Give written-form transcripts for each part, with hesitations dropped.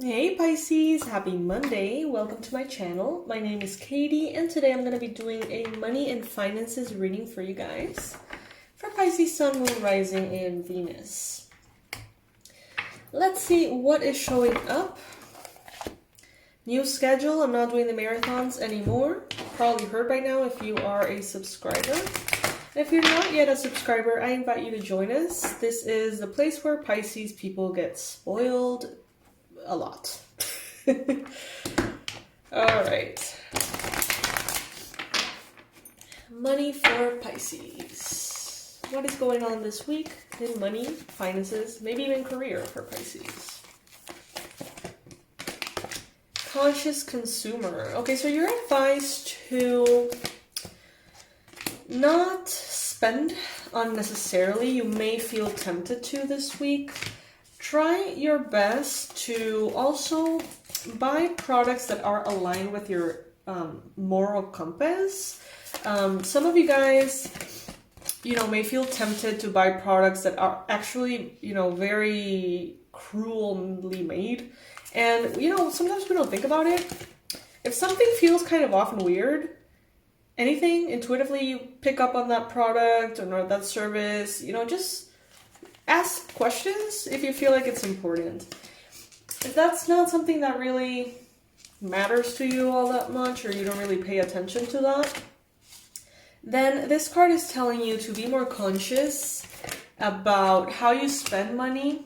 Hey Pisces, happy Monday. Welcome to my channel. My name is Katie and today I'm going to be doing a money and finances reading for you guys. For Pisces, Sun, Moon, Rising, and Venus. Let's see what is showing up. New schedule. I'm not doing the marathons anymore. Probably heard by now if you are a subscriber. If you're not yet a subscriber, I invite you to join us. This is the place where Pisces people get spoiled a lot. All right. Money for Pisces. What is going on this week in money, finances, maybe even career for Pisces? Conscious consumer. Okay, so you're advised to not spend unnecessarily. You may feel tempted to this week. Try your best to also buy products that are aligned with your moral compass. Some of you guys, may feel tempted to buy products that are actually, very cruelly made. And, sometimes we don't think about it. If something feels kind of off and weird, anything intuitively you pick up on that product or that service, just ask questions if you feel like it's important. If that's not something that really matters to you all that much, or you don't really pay attention to that, then this card is telling you to be more conscious about how you spend money.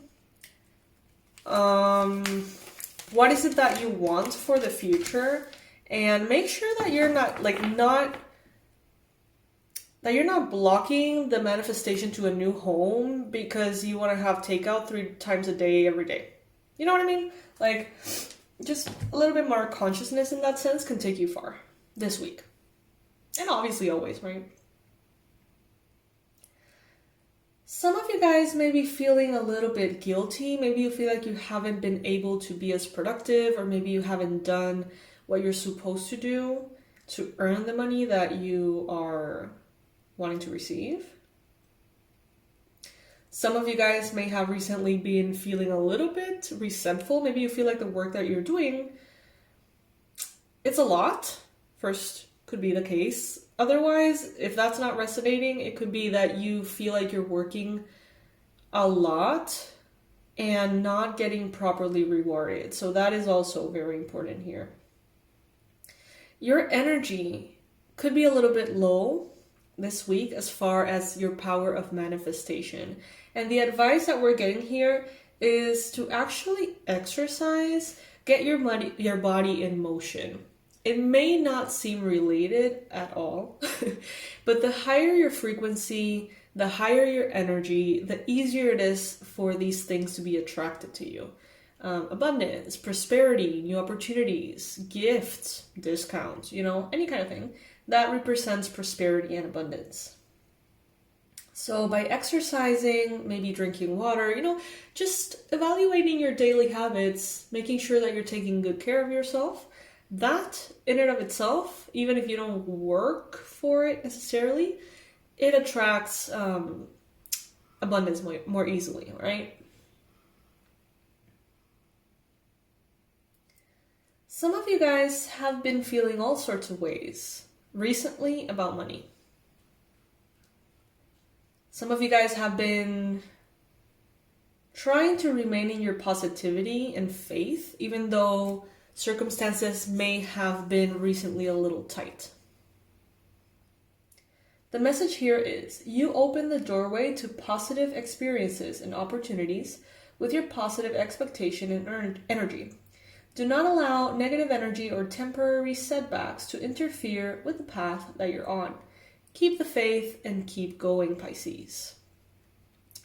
What is it that you want for the future? And make sure that you're not blocking the manifestation to a new home because you want to have takeout 3 times a day every day. You know what I mean? Like, just a little bit more consciousness in that sense can take you far this week. And obviously always, right? Some of you guys may be feeling a little bit guilty. Maybe you feel like you haven't been able to be as productive, or maybe you haven't done what you're supposed to do to earn the money that you are wanting to receive. Some of you guys may have recently been feeling a little bit resentful. Maybe you feel like the work that you're doing, it's a lot. First could be the case. Otherwise, if that's not resonating, it could be that you feel like you're working a lot and not getting properly rewarded. So that is also very important here. Your energy could be a little bit low this week as far as your power of manifestation. And the advice that we're getting here is to actually exercise, get your body in motion. It may not seem related at all, but the higher your frequency, the higher your energy, the easier it is for these things to be attracted to you. Abundance, prosperity, new opportunities, gifts, discounts, any kind of thing that represents prosperity and abundance. So by exercising, maybe drinking water, just evaluating your daily habits, making sure that you're taking good care of yourself, that in and of itself, even if you don't work for it necessarily, it attracts abundance more easily, right? Some of you guys have been feeling all sorts of ways recently about money. Some of you guys have been trying to remain in your positivity and faith, even though circumstances may have been recently a little tight. The message here is you open the doorway to positive experiences and opportunities with your positive expectation and energy. Do not allow negative energy or temporary setbacks to interfere with the path that you're on. Keep the faith and keep going, Pisces.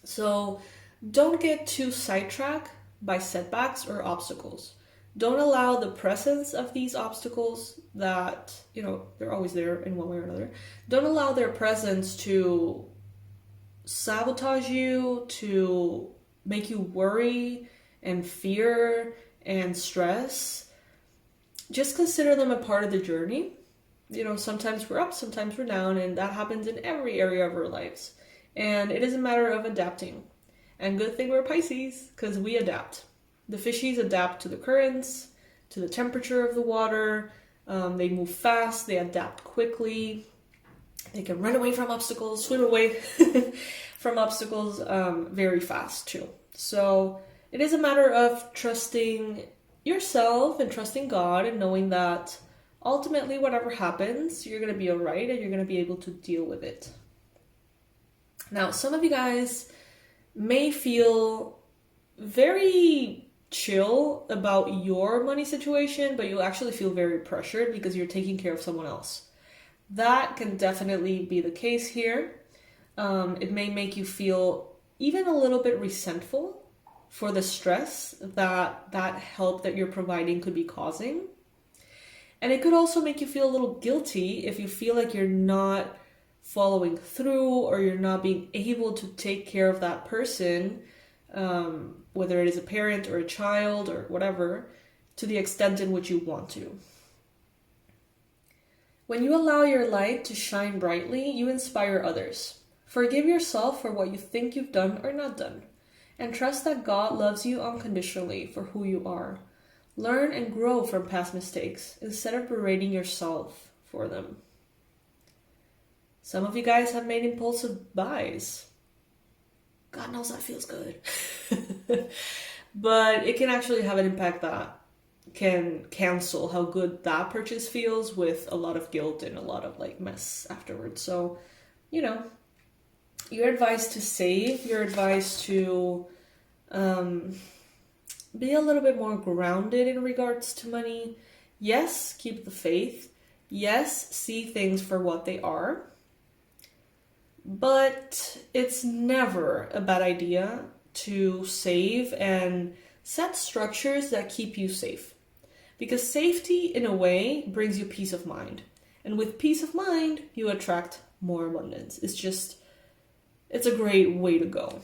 So don't get too sidetracked by setbacks or obstacles. Don't allow the presence of these obstacles that, they're always there in one way or another. Don't allow their presence to sabotage you, to make you worry and fear and stress. Just consider them a part of the journey. Sometimes we're up, sometimes we're down, and that happens in every area of our lives. And it is a matter of adapting. And good thing we're Pisces, because we adapt. The fishies adapt to the currents, to the temperature of the water. They move fast, they adapt quickly. They can run away from obstacles, swim away from obstacles very fast too. So it is a matter of trusting yourself and trusting God and knowing that ultimately whatever happens, you're going to be all right and you're going to be able to deal with it. Now, some of you guys may feel very chill about your money situation, but you'll actually feel very pressured because you're taking care of someone else. That can definitely be the case here. It may make you feel even a little bit resentful for the stress that help that you're providing could be causing. And it could also make you feel a little guilty if you feel like you're not following through or you're not being able to take care of that person, whether it is a parent or a child or whatever, to the extent in which you want to. When you allow your light to shine brightly, you inspire others. Forgive yourself for what you think you've done or not done, and trust that God loves you unconditionally for who you are. Learn and grow from past mistakes instead of berating yourself for them. Some of you guys have made impulsive buys. God knows that feels good. But it can actually have an impact that can cancel how good that purchase feels with a lot of guilt and a lot of like mess afterwards. So, you're advised to save, you're advised to be a little bit more grounded in regards to money. Yes, keep the faith. Yes, see things for what they are. But it's never a bad idea to save and set structures that keep you safe. Because safety, in a way, brings you peace of mind. And with peace of mind, you attract more abundance. It's a great way to go.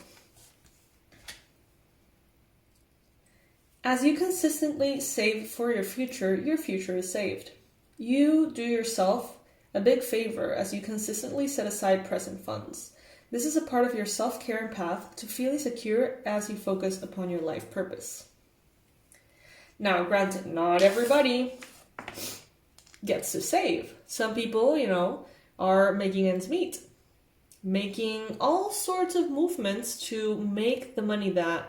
As you consistently save for your future is saved. You do yourself a big favor as you consistently set aside present funds. This is a part of your self-care and path to feeling secure as you focus upon your life purpose. Now, granted, not everybody gets to save. Some people, are making ends meet, making all sorts of movements to make the money that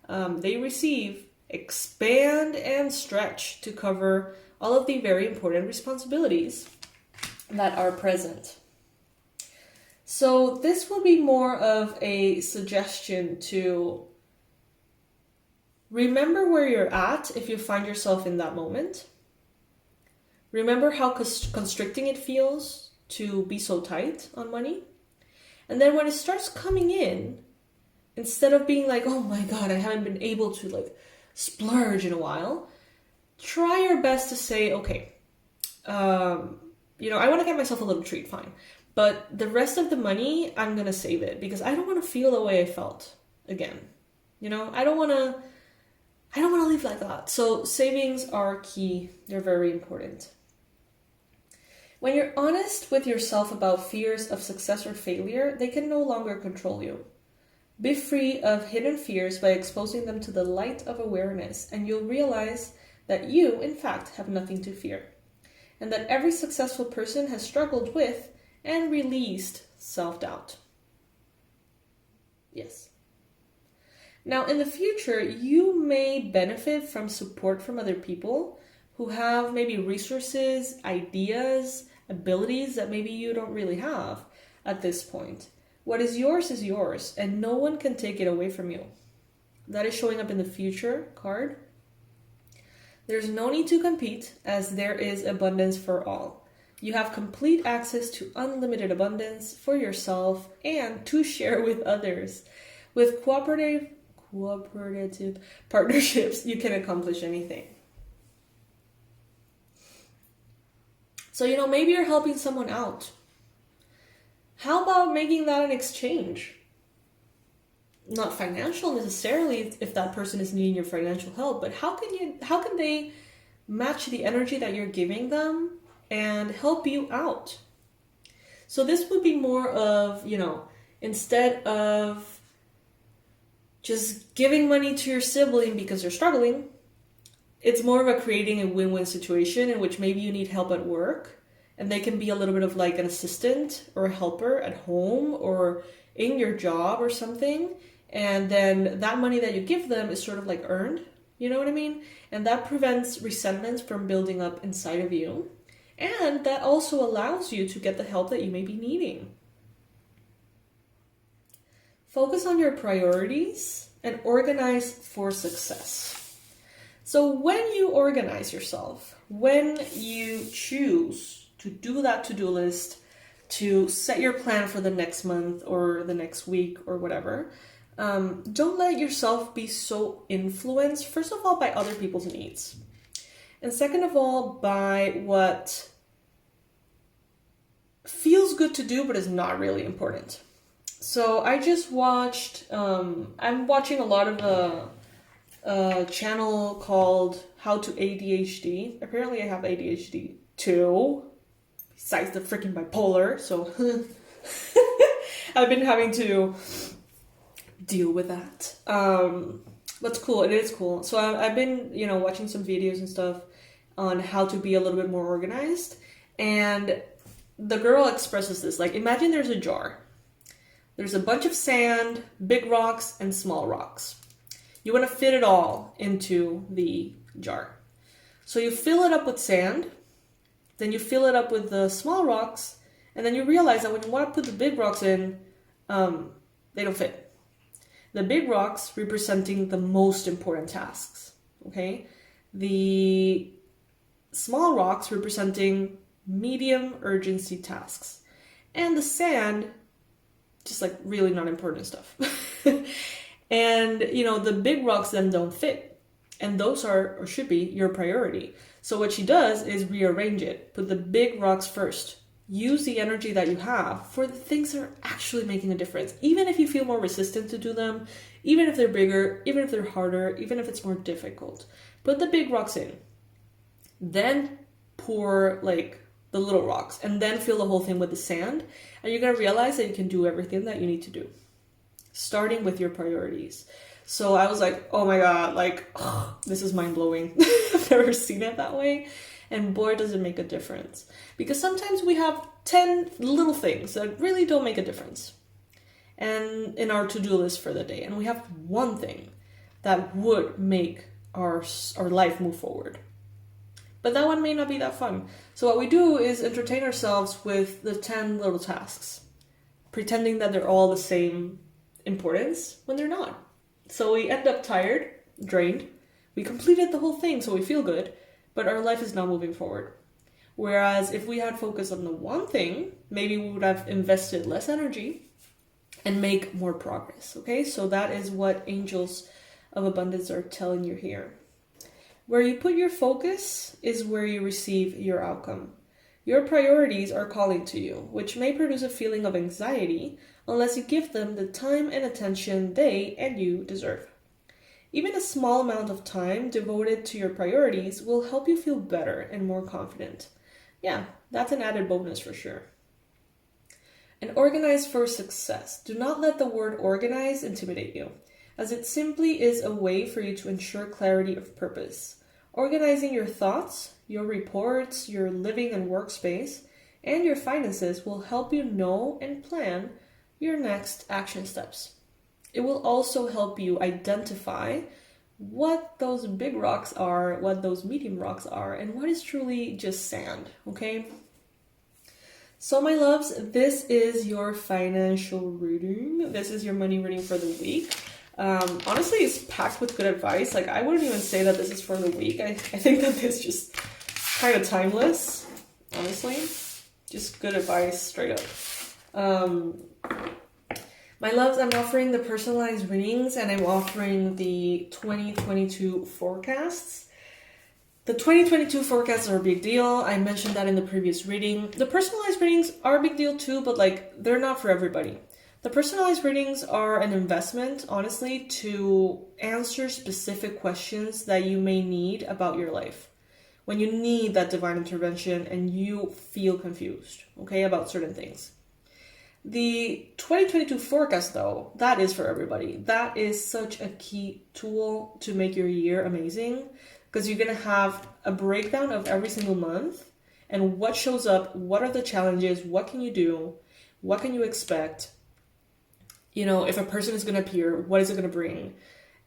they receive expand and stretch to cover all of the very important responsibilities that are present. So this will be more of a suggestion to remember where you're at if you find yourself in that moment. Remember how constricting it feels to be so tight on money. And then when it starts coming in, instead of being like, oh my God, I haven't been able to splurge in a while, try your best to say, okay, I want to get myself a little treat, fine. But the rest of the money, I'm going to save it because I don't want to feel the way I felt again. I don't want to live like that. So savings are key. They're very important. When you're honest with yourself about fears of success or failure, they can no longer control you. Be free of hidden fears by exposing them to the light of awareness, and you'll realize that you, in fact, have nothing to fear, and that every successful person has struggled with and released self-doubt. Yes. Now, in the future, you may benefit from support from other people who have maybe resources, ideas, abilities that maybe you don't really have at this point. What is yours, and no one can take it away from you. That is showing up in the future card. There's no need to compete, as there is abundance for all. You have complete access to unlimited abundance for yourself and to share with others. With cooperative partnerships, you can accomplish anything. So, maybe you're helping someone out. How about making that an exchange? Not financial necessarily if that person is needing your financial help, but how can they match the energy that you're giving them and help you out? So this would be more of, instead of just giving money to your sibling because they're struggling. It's more of a creating a win-win situation in which maybe you need help at work and they can be a little bit of like an assistant or a helper at home or in your job or something. And then that money that you give them is sort of like earned, you know what I mean? And that prevents resentments from building up inside of you. And that also allows you to get the help that you may be needing. Focus on your priorities and organize for success. So when you organize yourself, when you choose to do that to-do list, to set your plan for the next month or the next week or whatever, don't let yourself be so influenced, first of all, by other people's needs. And second of all, by what feels good to do but is not really important. So I just watched, I'm watching a lot of a channel called How to ADHD. Apparently I have ADHD too, besides the freaking bipolar. So I've been having to deal with that. But it's cool. It is cool. So I've been, watching some videos and stuff on how to be a little bit more organized. And the girl expresses this, like, imagine there's a jar. There's a bunch of sand, big rocks, and small rocks. You want to fit it all into the jar. So you fill it up with sand, then you fill it up with the small rocks, and then you realize that when you want to put the big rocks in, they don't fit. The big rocks representing the most important tasks, okay? The small rocks representing medium urgency tasks. And the sand, just like really not important stuff. And, the big rocks then don't fit. And those are, or should be, your priority. So what she does is rearrange it. Put the big rocks first. Use the energy that you have for the things that are actually making a difference. Even if you feel more resistant to do them, even if they're bigger, even if they're harder, even if it's more difficult. Put the big rocks in. Then pour like the little rocks and then fill the whole thing with the sand. And you're going to realize that you can do everything that you need to do. Starting with your priorities. So I was like, oh my God, this is mind blowing. I've never seen it that way. And boy, does it make a difference. Because sometimes we have 10 little things that really don't make a difference. And in our to-do list for the day. And we have one thing that would make our life move forward. But that one may not be that fun. So what we do is entertain ourselves with the 10 little tasks. Pretending that they're all the same importance when they're not. So we end up tired, drained. We completed the whole thing, so we feel good. But our life is not moving forward. Whereas if we had focused on the one thing, maybe we would have invested less energy and make more progress, okay? So that is what angels of abundance are telling you here. Where you put your focus is where you receive your outcome. Your priorities are calling to you, which may produce a feeling of anxiety unless you give them the time and attention they and you deserve. Even a small amount of time devoted to your priorities will help you feel better and more confident. Yeah, that's an added bonus for sure. And organize for success. Do not let the word organize intimidate you, as it simply is a way for you to ensure clarity of purpose. Organizing your thoughts, your reports, your living and workspace, and your finances will help you know and plan your next action steps. It will also help you identify what those big rocks are, what those medium rocks are, and what is truly just sand, okay? So my loves, this is your financial reading. This is your money reading for the week. Honestly, it's packed with good advice. Like, I wouldn't even say that this is for the week. I think that it's just kind of timeless, honestly. Just good advice, straight up. My loves, I'm offering the personalized readings and I'm offering the 2022 forecasts. The 2022 forecasts are a big deal. I mentioned that in the previous reading. The personalized readings are a big deal too, but they're not for everybody. The personalized readings are an investment, honestly, to answer specific questions that you may need about your life. When you need that divine intervention and you feel confused, okay, about certain things. The 2022 forecast, though, that is for everybody. That is such a key tool to make your year amazing, because you're going to have a breakdown of every single month and what shows up, what are the challenges, what can you do, what can you expect, you know, if a person is going to appear, what is it going to bring?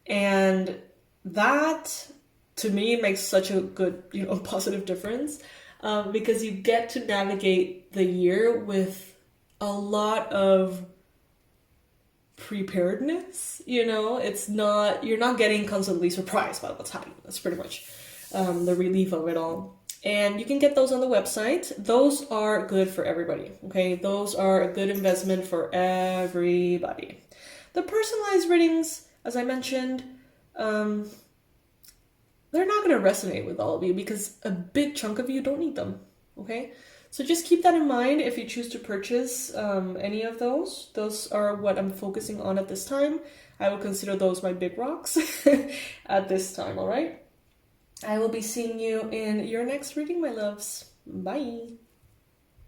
And that, to me, makes such a good, you know, positive difference, because you get to navigate the year with a lot of preparedness, you know? It's not, you're not getting constantly surprised by what's happening. That's pretty much the relief of it all. And you can get those on the website. Those are good for everybody, okay? Those are a good investment for everybody. The personalized readings, as I mentioned, they're not going to resonate with all of you because a big chunk of you don't need them, okay? So just keep that in mind if you choose to purchase any of those. Those are what I'm focusing on at this time. I would consider those my big rocks at this time, all right? I will be seeing you in your next reading, my loves. Bye.